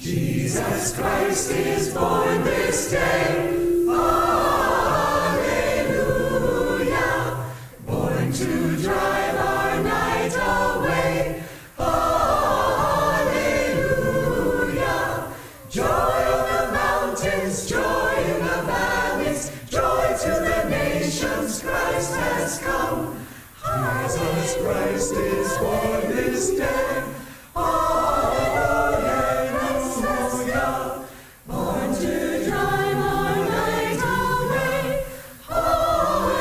Jesus Christ is born this day. Hallelujah. Born to drive our night away. Hallelujah. Joy on the mountains, joy in the valleys, joy to the nations, Christ has come. Jesus Christ is born this day. Hallelujah. Born to drive our night away. Hallelujah.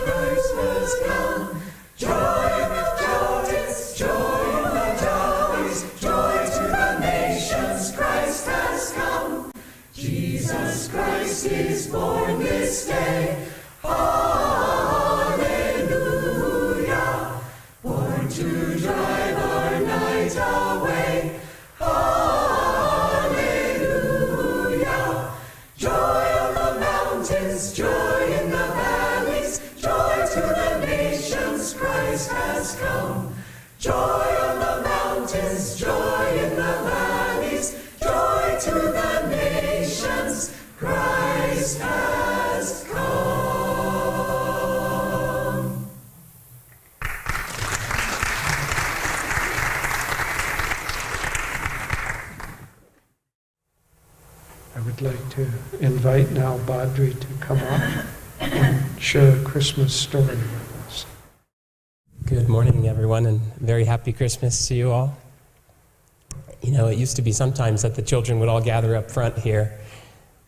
Christ has come. Joy in the mountains, joy in the valleys, joy to the nations, Christ has come. Jesus Christ is born this day. Hallelujah. Born to drive our night away. Hallelujah. Joy on the mountains, joy in the valleys, joy to the nations, Christ has come. Joy on the mountains, joy in the valleys, joy to the nations, Christ has come. I would like to invite now Badri to come up and share a Christmas story with us. Good morning, everyone, and very happy Christmas to you all. You know, it used to be sometimes that the children would all gather up front here,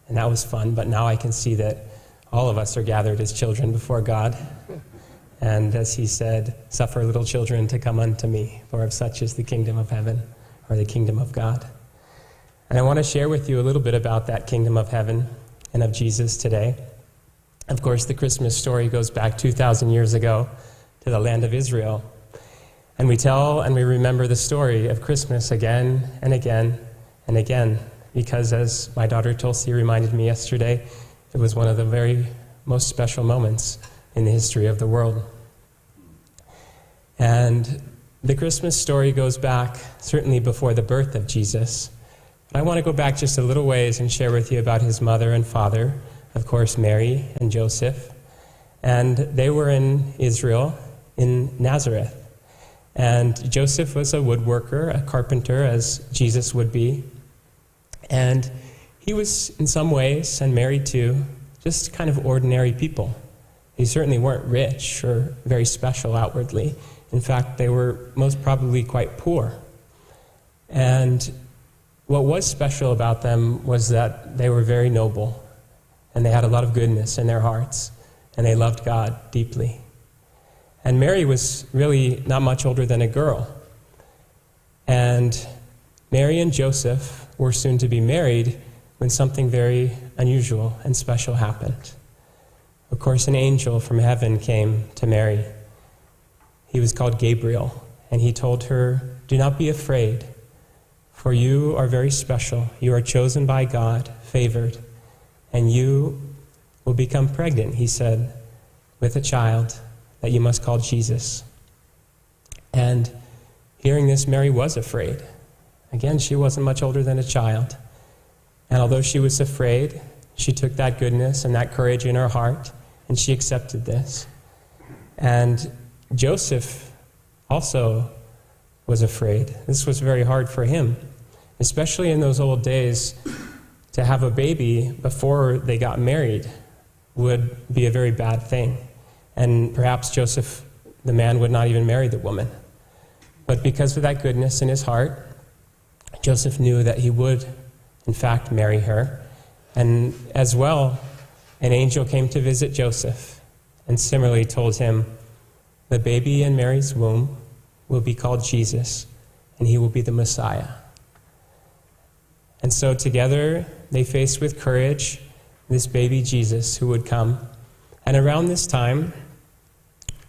and that was fun, but now I can see that all of us are gathered as children before God. And as he said, suffer little children to come unto me, for of such is the kingdom of heaven, or the kingdom of God. And I want to share with you a little bit about that kingdom of heaven and of Jesus today. Of course, the Christmas story goes back 2,000 years ago to the land of Israel. And we tell and we remember the story of Christmas again and again and again, because as my daughter Tulsi reminded me yesterday, it was one of the very most special moments in the history of the world. And the Christmas story goes back certainly before the birth of Jesus. But I want to go back just a little ways and share with you about his mother and father, of course, Mary and Joseph. And they were in Israel, in Nazareth. And Joseph was a woodworker, a carpenter, as Jesus would be. And he was, in some ways, and Mary too, just kind of ordinary people. They certainly weren't rich or very special outwardly. In fact, they were most probably quite poor. And what was special about them was that they were very noble, and they had a lot of goodness in their hearts, and they loved God deeply. And Mary was really not much older than a girl. And Mary and Joseph were soon to be married when something very unusual and special happened. Of course, an angel from heaven came to Mary. He was called Gabriel, and he told her, "Do not be afraid, for you are very special. You are chosen by God, favored, and you will become pregnant," he said, "with a child that you must call Jesus." And hearing this, Mary was afraid. Again, she wasn't much older than a child. And although she was afraid, she took that goodness and that courage in her heart, and she accepted this. And Joseph also was afraid. This was very hard for him, especially in those old days. To have a baby before they got married would be a very bad thing. And perhaps Joseph, the man, would not even marry the woman. But because of that goodness in his heart, Joseph knew that he would, in fact, marry her. And as well, an angel came to visit Joseph and similarly told him, "The baby in Mary's womb will be called Jesus, and he will be the Messiah." And so together they faced with courage this baby Jesus who would come. And around this time,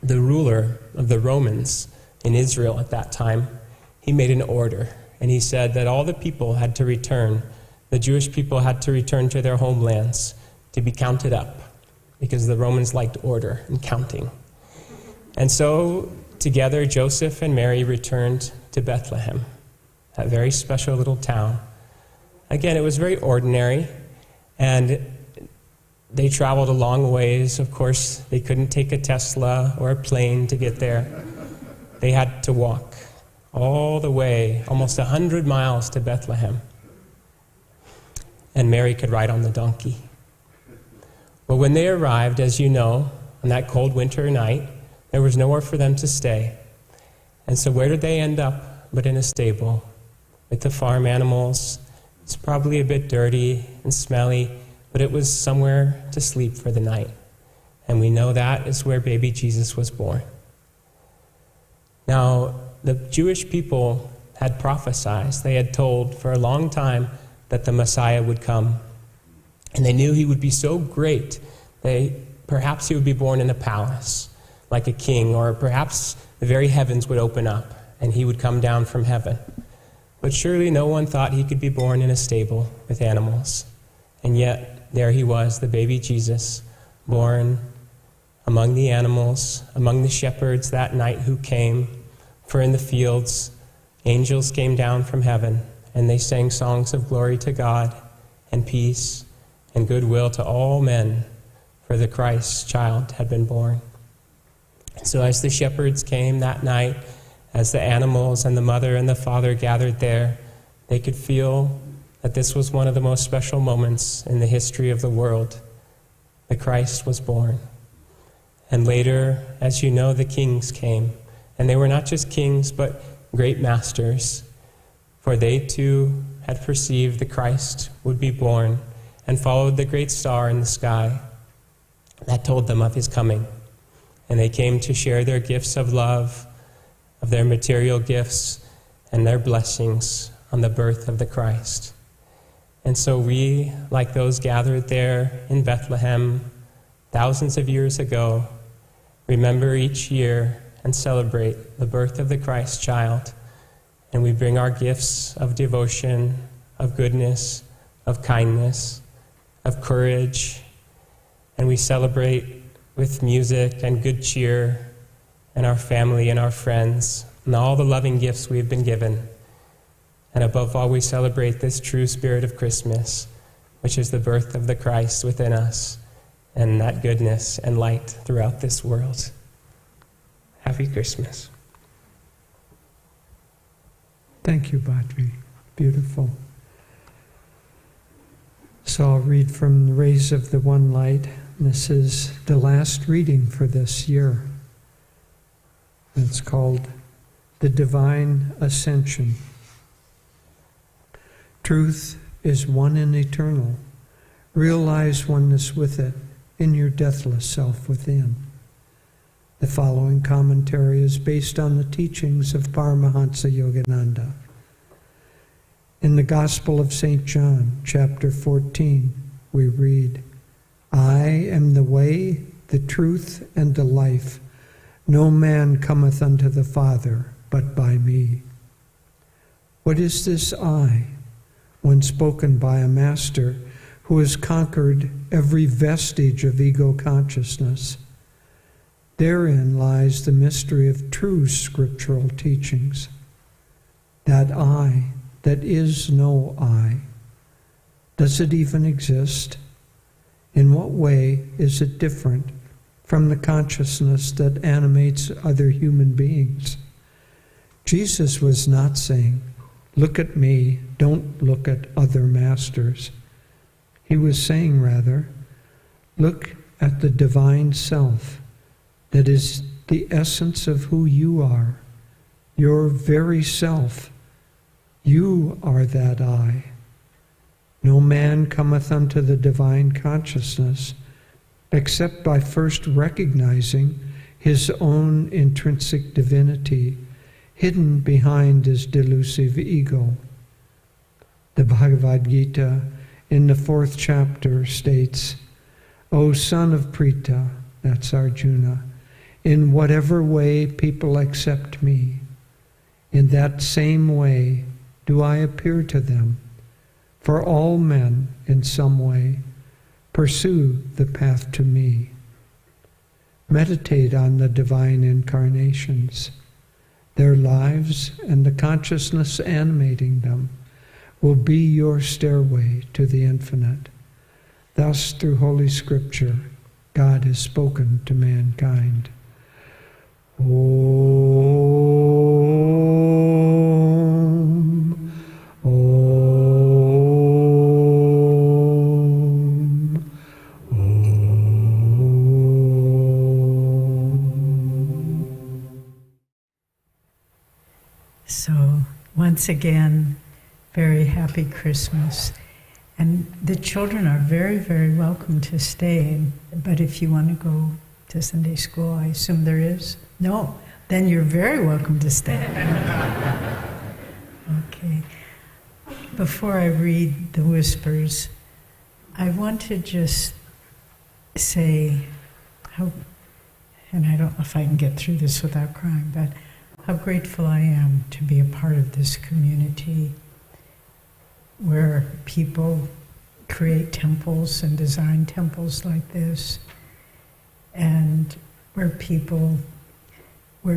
the ruler of the Romans in Israel at that time, he made an order. And he said that all the people had to return, the Jewish people had to return to their homelands to be counted up, because the Romans liked order and counting. And so together Joseph and Mary returned to Bethlehem. that very special little town. Again, it was very ordinary, and they traveled a long ways. Of course, they couldn't take a Tesla or a plane to get there. They had to walk all the way, almost 100 miles to Bethlehem. And Mary could ride on the donkey. Well, when they arrived, as you know, on that cold winter night, there was nowhere for them to stay. And so where did they end up but in a stable with the farm animals? It's probably a bit dirty and smelly, but it was somewhere to sleep for the night. And we know that is where baby Jesus was born. Now, the Jewish people had prophesied. They had told for a long time that the Messiah would come. And they knew he would be so great, perhaps he would be born in a palace, like a king, or perhaps the very heavens would open up and he would come down from heaven. But surely no one thought he could be born in a stable with animals. And yet, there he was, the baby Jesus, born among the animals, among the shepherds that night who came. For in the fields, angels came down from heaven, and they sang songs of glory to God, and peace, and goodwill to all men, for the Christ child had been born. So as the shepherds came that night, as the animals and the mother and the father gathered there, they could feel that this was one of the most special moments in the history of the world. The Christ was born. And later, as you know, the kings came. And they were not just kings, but great masters. For they too had perceived the Christ would be born and followed the great star in the sky that told them of his coming. And they came to share their gifts of love, of their material gifts, and their blessings on the birth of the Christ. And so we, like those gathered there in Bethlehem thousands of years ago, remember each year and celebrate the birth of the Christ child. And we bring our gifts of devotion, of goodness, of kindness, of courage, and we celebrate with music and good cheer and our family and our friends and all the loving gifts we've been given. And above all, we celebrate this true spirit of Christmas, which is the birth of the Christ within us and that goodness and light throughout this world. Happy Christmas. Thank you, Badri. Beautiful. So I'll read from the Rays of the One Light. This is the last reading for this year. It's called The Divine Ascension. Truth is one and eternal. Realize oneness with it in your deathless self within. The following commentary is based on the teachings of Paramahansa Yogananda. In the Gospel of St. John, chapter 14, we read, I am the way, the truth, and the life. No man cometh unto the Father but by me. What is this I, when spoken by a master who has conquered every vestige of ego consciousness? Therein lies the mystery of true scriptural teachings. That I, that is no I. Does it even exist? In what way is it different from the consciousness that animates other human beings? Jesus was not saying, look at me, don't look at other masters. He was saying rather, look at the divine self that is the essence of who you are, your very self. You are that I. No man cometh unto the divine consciousness except by first recognizing his own intrinsic divinity hidden behind his delusive ego. The Bhagavad Gita in the 4th chapter states, O son of Pritha, that's Arjuna, in whatever way people accept me, in that same way do I appear to them. For all men, in some way, pursue the path to me. Meditate on the divine incarnations. Their lives and the consciousness animating them will be your stairway to the infinite. Thus, through Holy Scripture, God has spoken to mankind. Om, Om, Om. So, once again, very happy Christmas. And the children are very, very welcome to stay. But if you want to go to Sunday school, I assume there is? No. Then you're very welcome to stay. Okay. Before I read the whispers, I want to just say how, and I don't know if I can get through this without crying, but how grateful I am to be a part of this community where people create temples and design temples like this, and where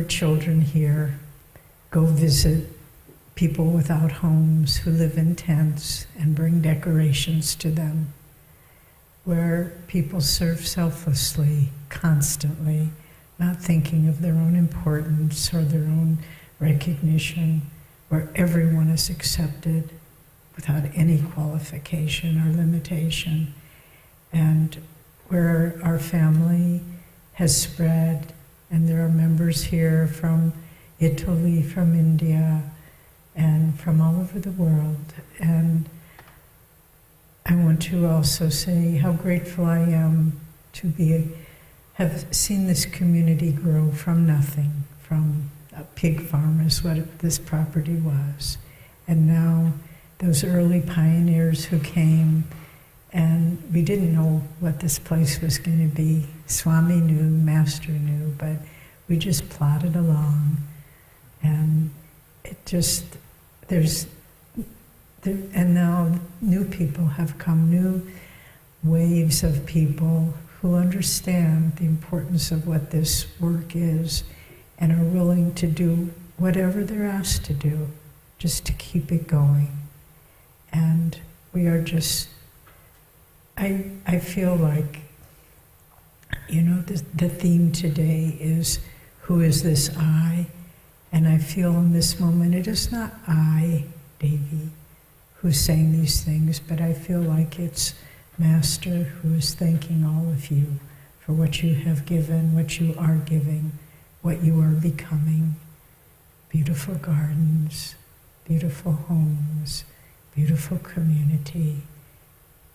children here go visit people without homes who live in tents and bring decorations to them, where people serve selflessly, constantly, not thinking of their own importance or their own recognition, where everyone is accepted without any qualification or limitation, and where our family has spread, and there are members here from Italy, from India, and from all over the world. And I want to also say how grateful I am to have seen this community grow from nothing, from a pig farm is what this property was, and now those early pioneers who came, and we didn't know what this place was going to be. Swami knew, Master knew, but we just plodded along, and and now new people have come, new waves of people who understand the importance of what this work is and are willing to do whatever they're asked to do just to keep it going. And we are just, I feel like, the theme today is, who is this I? And I feel in this moment, it is not I, Devi, who's saying these things, but I feel like it's Master who is thanking all of you for what you have given, what you are giving, what you are becoming. Beautiful gardens, beautiful homes, beautiful community,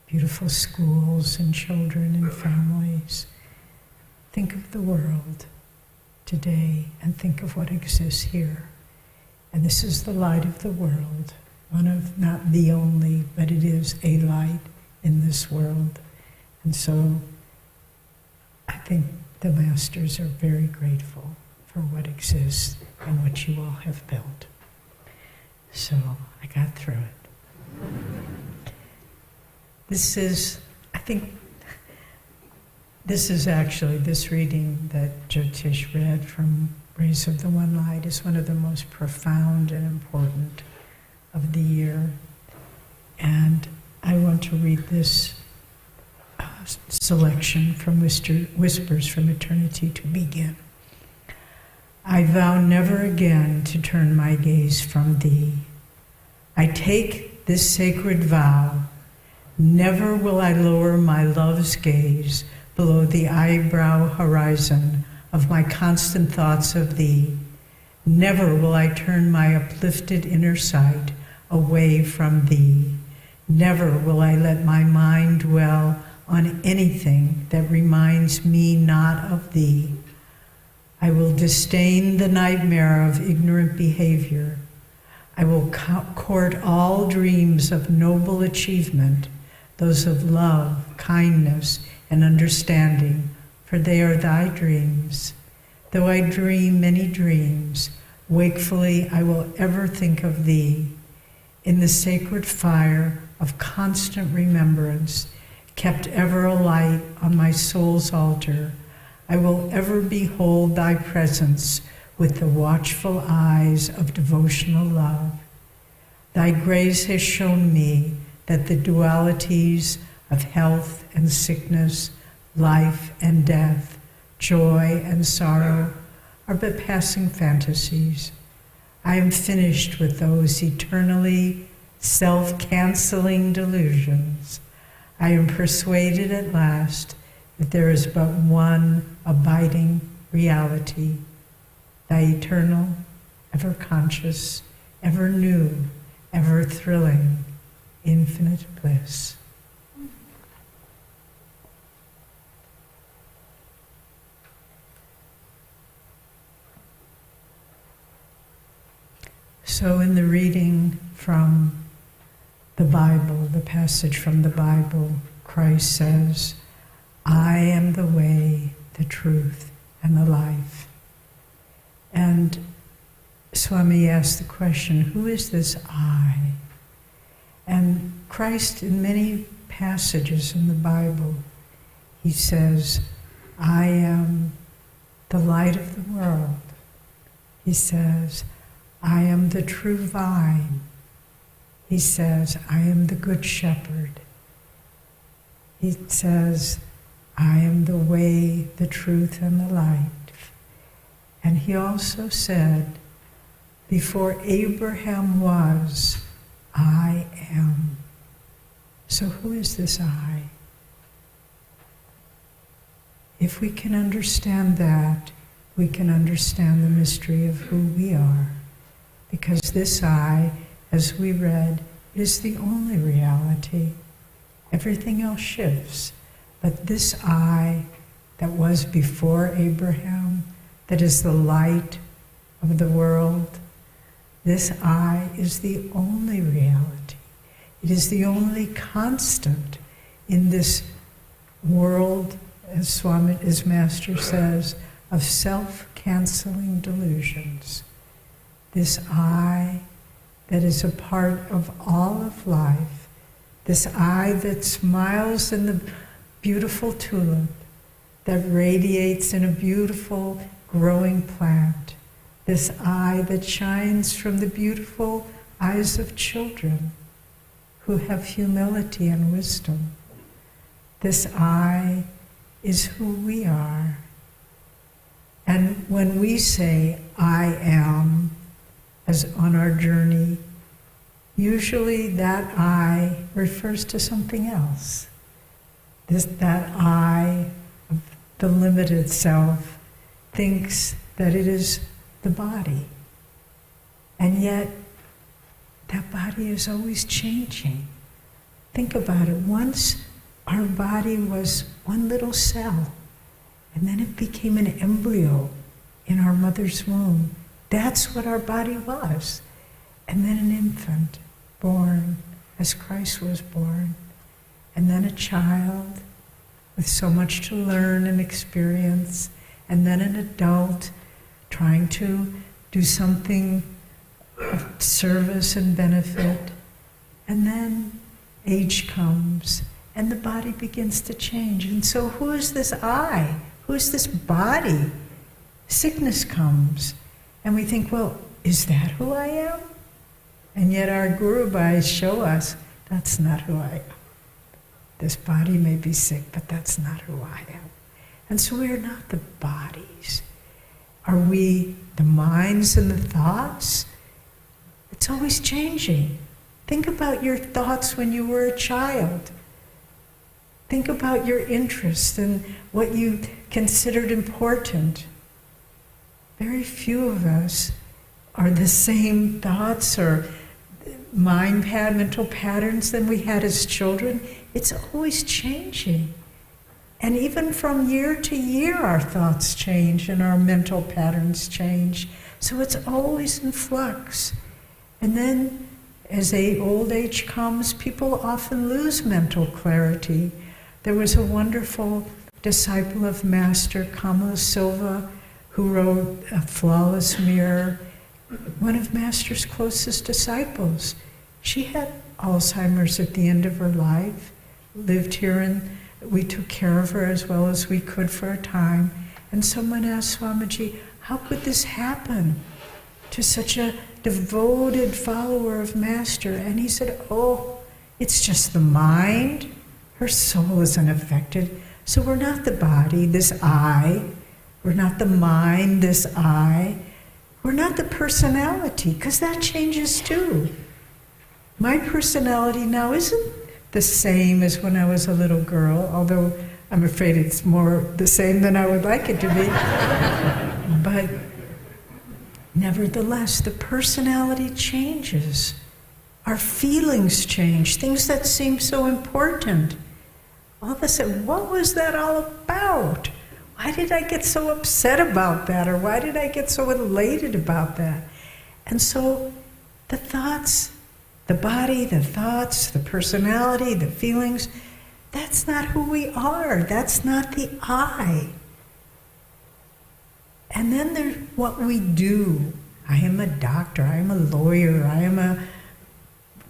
beautiful schools and children and families. Think of the world today and think of what exists here. And this is the light of the world, one of, not the only, but it is a light in this world. And so I think the Masters are very grateful for what exists and what you all have built. So I got through it. This is actually, this reading that Jyotish read from Rays of the One Light is one of the most profound and important of the year. And I want to read this selection from Whispers from Eternity to begin. I vow never again to turn my gaze from thee. I take this sacred vow, never will I lower my love's gaze below the eyebrow horizon of my constant thoughts of thee. Never will I turn my uplifted inner sight away from thee. Never will I let my mind dwell on anything that reminds me not of thee. I will disdain the nightmare of ignorant behavior. I will court all dreams of noble achievement, those of love, kindness, and understanding, for they are thy dreams. Though I dream many dreams, wakefully I will ever think of thee. In the sacred fire of constant remembrance, kept ever alight on my soul's altar, I will ever behold thy presence with the watchful eyes of devotional love. Thy grace has shown me that the dualities of health and sickness, life and death, joy and sorrow are but passing fantasies. I am finished with those eternally self-canceling delusions. I am persuaded at last that there is but one abiding reality, thy eternal, ever conscious, ever new, ever thrilling, infinite bliss. So in the reading from the Bible, the passage from the Bible, Christ says, I am the way, the truth, and the life. And Swami asked the question, who is this I? And Christ, in many passages in the Bible, he says, I am the light of the world. He says, I am the true vine. He says, I am the good shepherd. He says, I am the way, the truth, and the light. And he also said, before Abraham was, I am. So who is this I? If we can understand that, we can understand the mystery of who we are. Because this I, as we read, is the only reality. Everything else shifts. But this I that was before Abraham, that is the light of the world, this I is the only reality. It is the only constant in this world, as Swami, as Master says, of self-canceling delusions. This I that is a part of all of life, this I that smiles in the beautiful tulip, that radiates in a beautiful growing plant, this I that shines from the beautiful eyes of children who have humility and wisdom. This I is who we are. And when we say, I am, as on our journey, usually that I refers to something else. That I, of the limited self, thinks that it is the body. And yet, that body is always changing. Think about it. Once our body was one little cell, and then it became an embryo in our mother's womb. That's what our body was. And then an infant born as Christ was born. And then a child with so much to learn and experience. And then an adult trying to do something of service and benefit. And then age comes and the body begins to change. And so who is this I? Who is this body? Sickness comes. And we think, well, is that who I am? And yet our Guru Bhais show us, that's not who I am. This body may be sick, but that's not who I am. And so we are not the bodies. Are we the minds and the thoughts? It's always changing. Think about your thoughts when you were a child. Think about your interests and what you considered important. Very few of us are the same thoughts or mental patterns than we had as children. It's always changing. And even from year to year, our thoughts change and our mental patterns change. So it's always in flux. And then as old age comes, people often lose mental clarity. There was a wonderful disciple of Master, Kamala Silva, who wrote A Flawless Mirror, one of Master's closest disciples. She had Alzheimer's at the end of her life, lived here, and we took care of her as well as we could for a time. And someone asked Swamiji, how could this happen to such a devoted follower of Master? And he said, oh, it's just the mind. Her soul is unaffected. So we're not the body, this I. We're not the mind, this I. We're not the personality, because that changes too. My personality now isn't the same as when I was a little girl, although I'm afraid it's more the same than I would like it to be. But nevertheless, the personality changes. Our feelings change, things that seem so important. All of a sudden, what was that all about? Why did I get so upset about that? Or why did I get so elated about that? And so the thoughts, the body, the thoughts, the personality, the feelings, that's not who we are. That's not the I. And then there's what we do. I am a doctor, I am a lawyer, I am a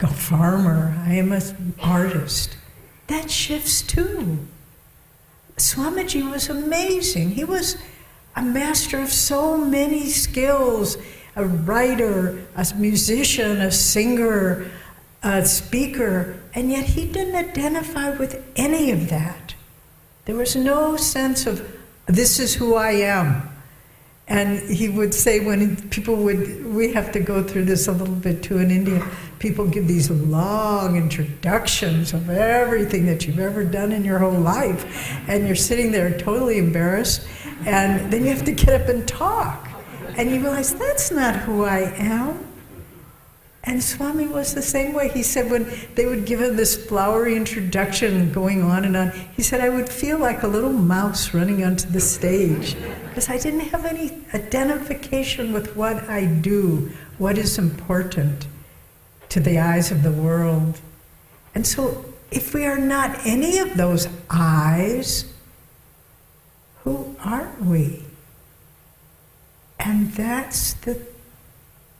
farmer, I am an artist. That shifts too. Swamiji was amazing. He was a master of so many skills, a writer, a musician, a singer, a speaker, and yet he didn't identify with any of that. There was no sense of, this is who I am. And he would say when people we have to go through this a little bit too in India, people give these long introductions of everything that you've ever done in your whole life, and you're sitting there totally embarrassed, and then you have to get up and talk. And you realize, that's not who I am. And Swami was the same way. He said when they would give him this flowery introduction going on and on, he said, I would feel like a little mouse running onto the stage because I didn't have any identification with what I do, what is important to the eyes of the world. And so if we are not any of those eyes, who are we? And that's the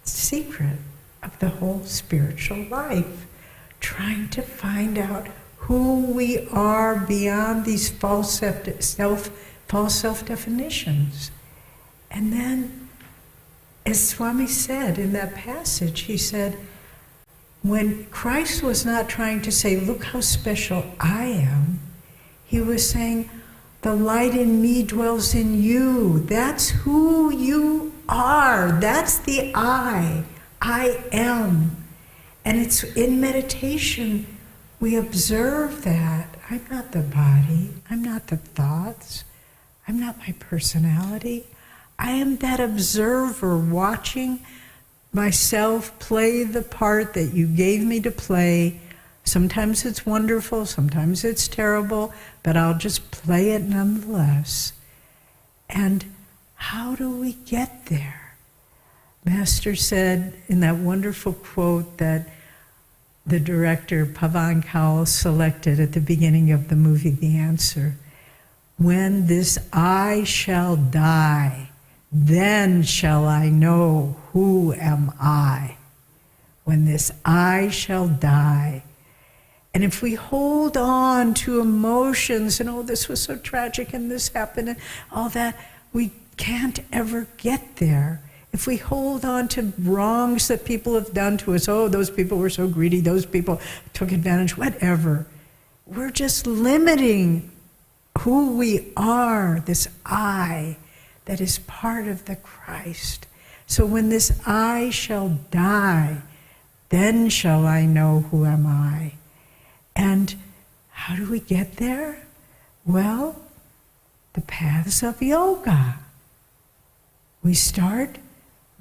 secret of the whole spiritual life, trying to find out who we are beyond these false self-definitions. And then, as Swami said in that passage, he said, when Christ was not trying to say, look how special I am, he was saying, the light in me dwells in you. That's who you are. That's the I am. And it's in meditation we observe that. I'm not the body. I'm not the thoughts. I'm not my personality. I am that observer watching myself play the part that you gave me to play. Sometimes it's wonderful, sometimes it's terrible, but I'll just play it nonetheless. And how do we get there? Master said in that wonderful quote that the director Pavan Kaul selected at the beginning of the movie The Answer, when this I shall die, then shall I know who am I. When this I shall die. And if we hold on to emotions and, oh, this was so tragic and this happened and all that, we can't ever get there. If we hold on to wrongs that people have done to us, oh, those people were so greedy, those people took advantage, whatever, we're just limiting who we are, this I that is part of the Christ. So when this I shall die, then shall I know who am I. And how do we get there? Well, the paths of yoga. We start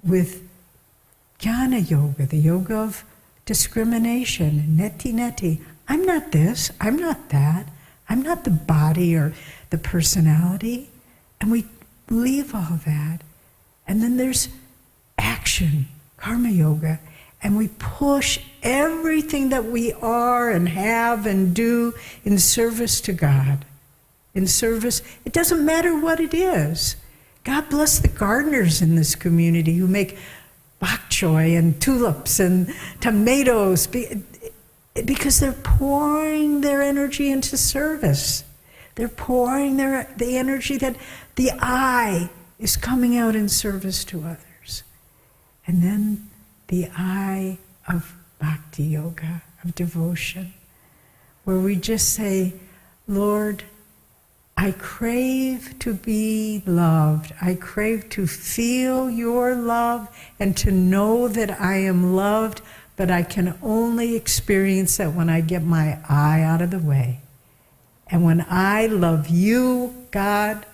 with jnana yoga, the yoga of discrimination, neti. I'm not this, I'm not that, I'm not the body or the personality. And we leave all that. And then there's action, karma yoga. And we push everything that we are and have and do in service to God. In service, it doesn't matter what it is. God bless the gardeners in this community who make bok choy and tulips and tomatoes because they're pouring their energy into service. They're pouring the energy that the I is coming out in service to others. And then the I of Bhakti Yoga, of devotion, where we just say, Lord, I crave to be loved. I crave to feel your love and to know that I am loved, but I can only experience that when I get my I out of the way. And when I love you, God,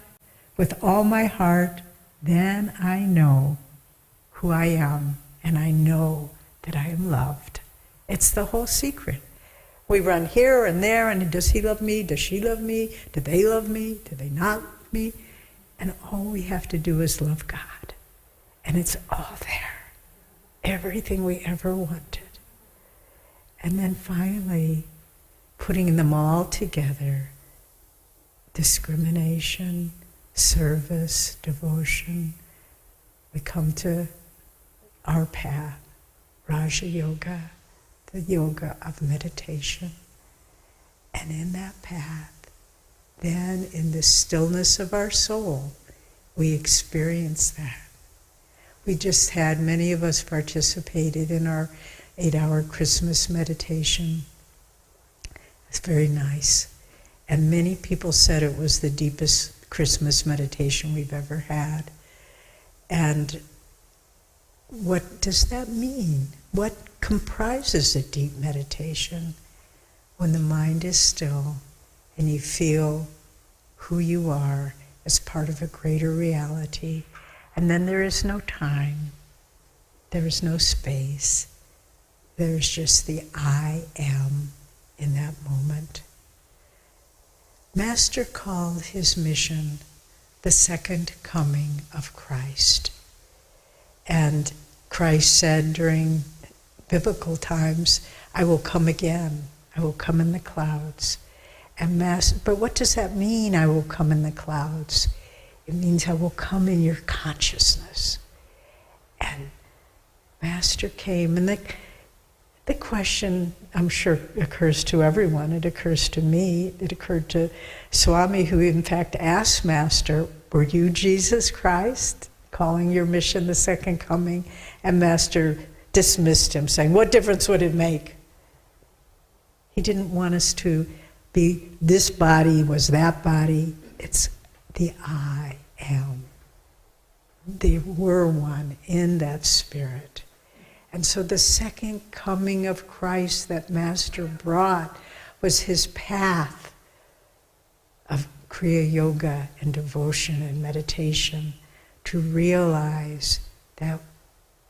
with all my heart, then I know who I am, and I know that I am loved. It's the whole secret. We run here and there, and does he love me? Does she love me? Do they love me? Do they not love me? And all we have to do is love God. And it's all there. Everything we ever wanted. And then finally, putting them all together, discrimination, service, devotion, we come to our path, Raja Yoga, the yoga of meditation. And in that path, then in the stillness of our soul, we experience that. We just had, many of us participated in our 8-hour Christmas meditation. It's very nice. And many people said it was the deepest Christmas meditation we've ever had. And what does that mean? What comprises a deep meditation? When the mind is still and you feel who you are as part of a greater reality, and then there is no time, there is no space, there is just the I am in that moment. Master called his mission the second coming of Christ. And Christ said during biblical times, I will come again. I will come in the clouds. But what does that mean, I will come in the clouds? It means I will come in your consciousness. And Master came, and the question, I'm sure, occurs to everyone. It occurs to me. It occurred to Swami, who in fact asked Master, were you Jesus Christ, calling your mission the second coming? And Master dismissed him, saying, what difference would it make? He didn't want us to be, this body was that body. It's the I am. They were one in that spirit. And so the second coming of Christ that Master brought was his path of Kriya Yoga and devotion and meditation to realize that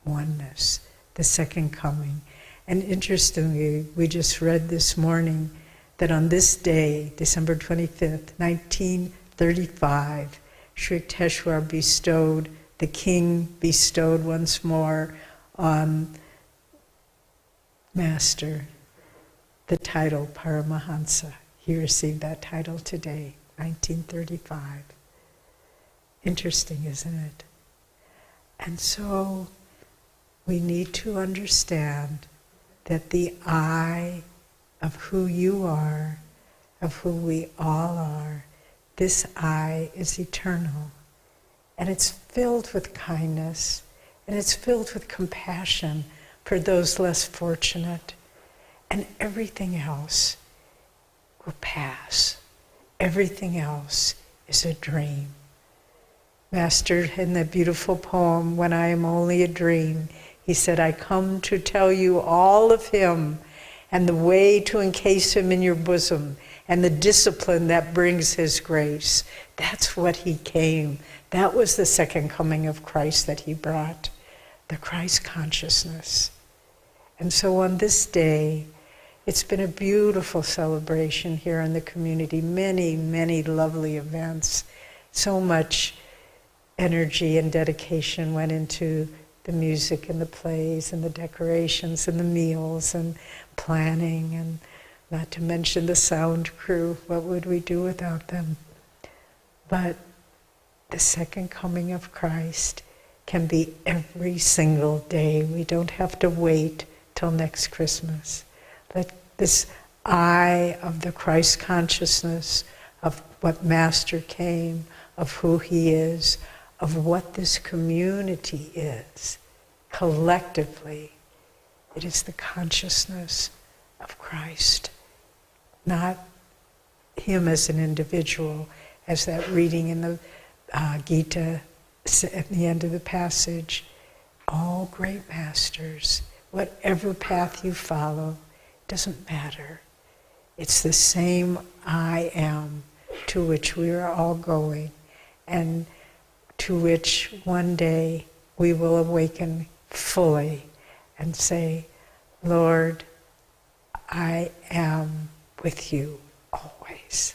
oneness, the second coming. And interestingly, we just read this morning that on this day, December 25th, 1935, Sri Yukteswar bestowed, the king bestowed once more on Master the title Paramahansa. He received that title today, 1935. Interesting, isn't it? And so we need to understand that the I of who you are, of who we all are, this I is eternal. And it's filled with kindness, and it's filled with compassion for those less fortunate. And everything else will pass. Everything else is a dream. Master, in that beautiful poem, When I Am Only a Dream, he said, I come to tell you all of him and the way to encase him in your bosom and the discipline that brings his grace. That's what he came. That was the second coming of Christ that he brought, the Christ consciousness. And so on this day, it's been a beautiful celebration here in the community. Many, many lovely events. So much energy and dedication went into the music and the plays and the decorations and the meals and planning, and not to mention the sound crew. What would we do without them? But the second coming of Christ can be every single day. We don't have to wait till next Christmas. Let this I of the Christ consciousness, of what Master came, of who he is, of what this community is. Collectively, it is the consciousness of Christ, not him as an individual, as that reading in the Gita at the end of the passage. All great masters, whatever path you follow, doesn't matter. It's the same I am to which we are all going, and to which one day we will awaken fully and say, Lord, I am with you always.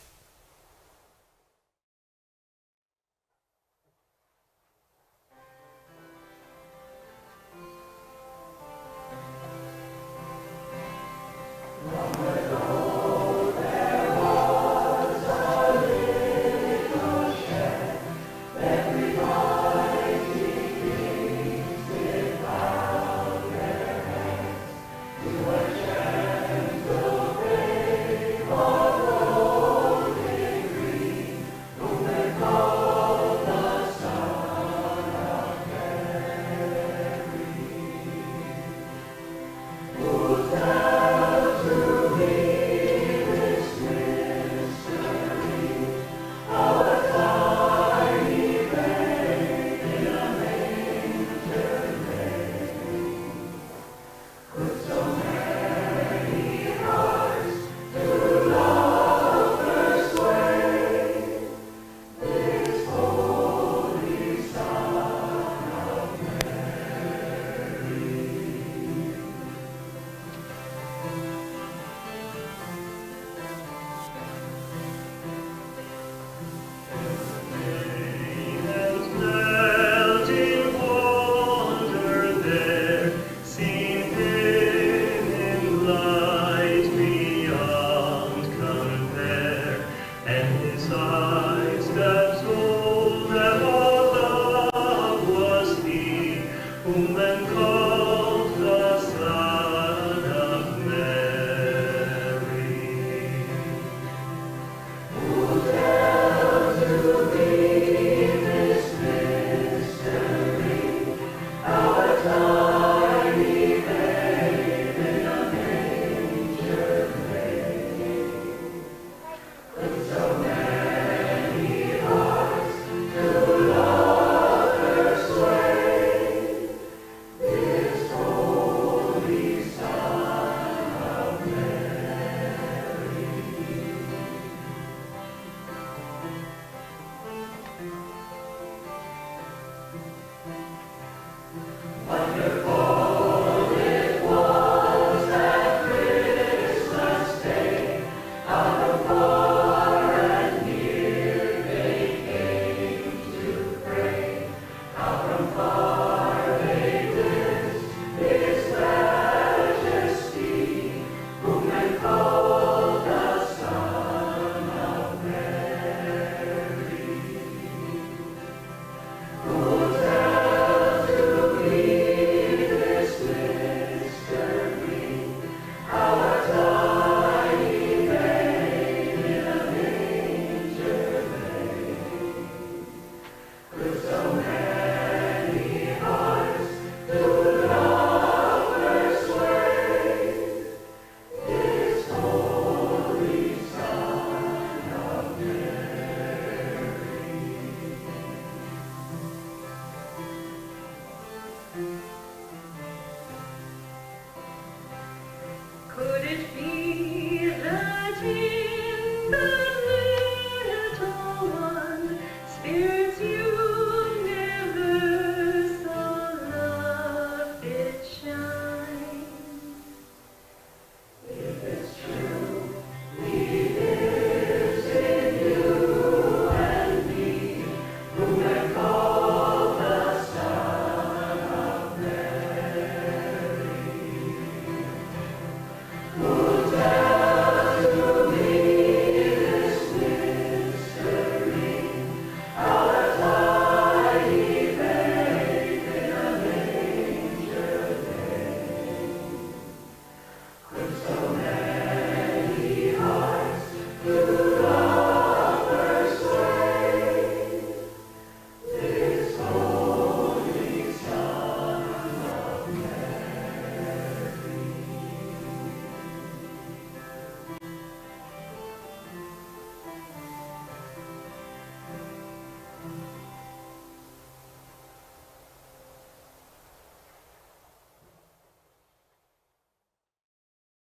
Could it be that in the